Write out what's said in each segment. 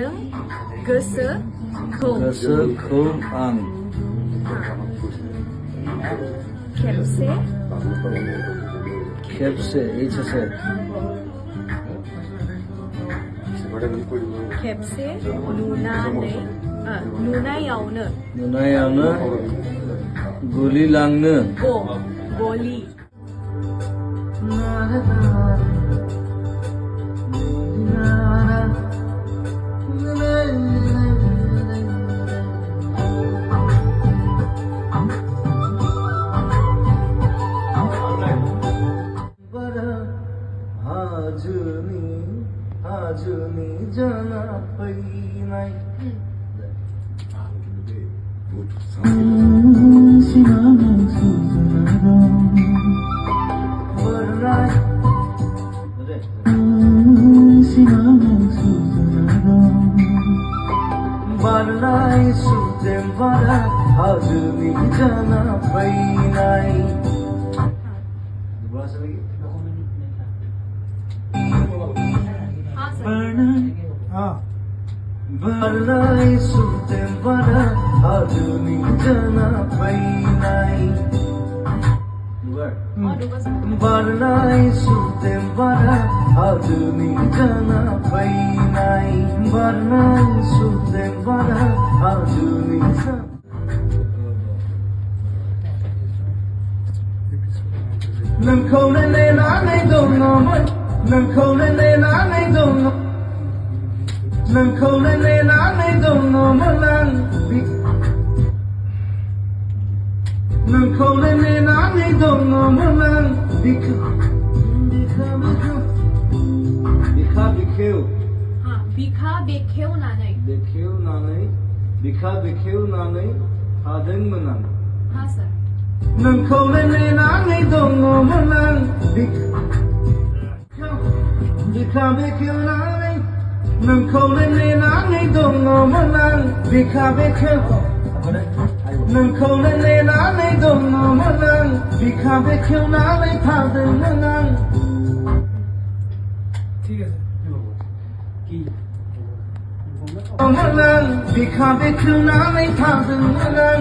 neng gese kum ang kepse এই আছে kepse nuna yauna नुनायावनो गलि लांनो goli आजुनी जाना पैनाय barnai sutem bara आजुनी जाना पैनाय bahasa lagi barnai sutem bara आजुनी जाना पैनाय barnai sutem bara आजुनी जाना पैनाय barnai sutem bara आजुनी नोंखौ नायनानै दङमोन नोंखौ नायनानै दङ नोंखौ नायनानै दङमोन आं नोंखौ नायनानै दङमोन आं बिखा बेखेवनानै थादोंमोन आं नोंखौ नायनानै दङमोन आं बिखा बेखेवनानै नोंखौ नायनानै दङमोन आं बिखा नोंखौ नायनानै दङमोन आं बिखा बेखेवनानै थादोंमोन आं बिखा बेखेवनानै थादोंमोन आं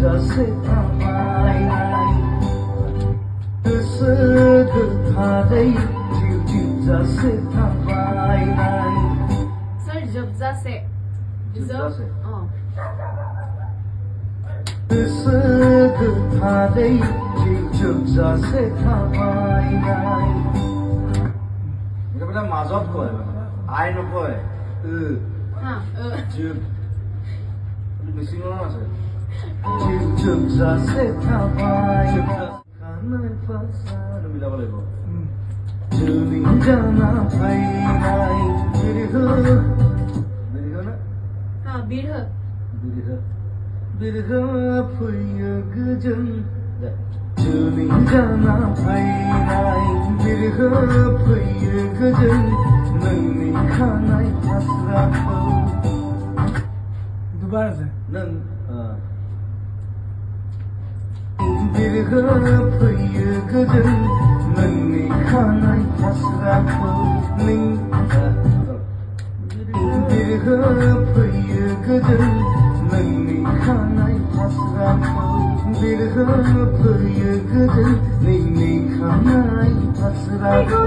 जासे थाबायनाय गोसो गोथारै जासे थाबायनाय सर जोबजासे गोसो गोथारै जोबजासे थाबायनाय এটা মাজত কয় আই নকয় মিচিঙৰ আছে जोबजासे थाबाय खानाय फासार मिलाब লাগিব जुनि जाना फैनाय बिरहो ना बिरहो फैयो गोजोन जुनि जाना फैनाय बिरहो फैयो गोजोन नोंनि खानाय फास्राखौ नों बिरहो फैयो गोजोन नोंनि खानाय फास्राखौ बिरहो फैयो गोजोन नोंनि खानाय फास्राखौ बिरहो फैयो गोजोन नोंनि खानाय फास्राखौ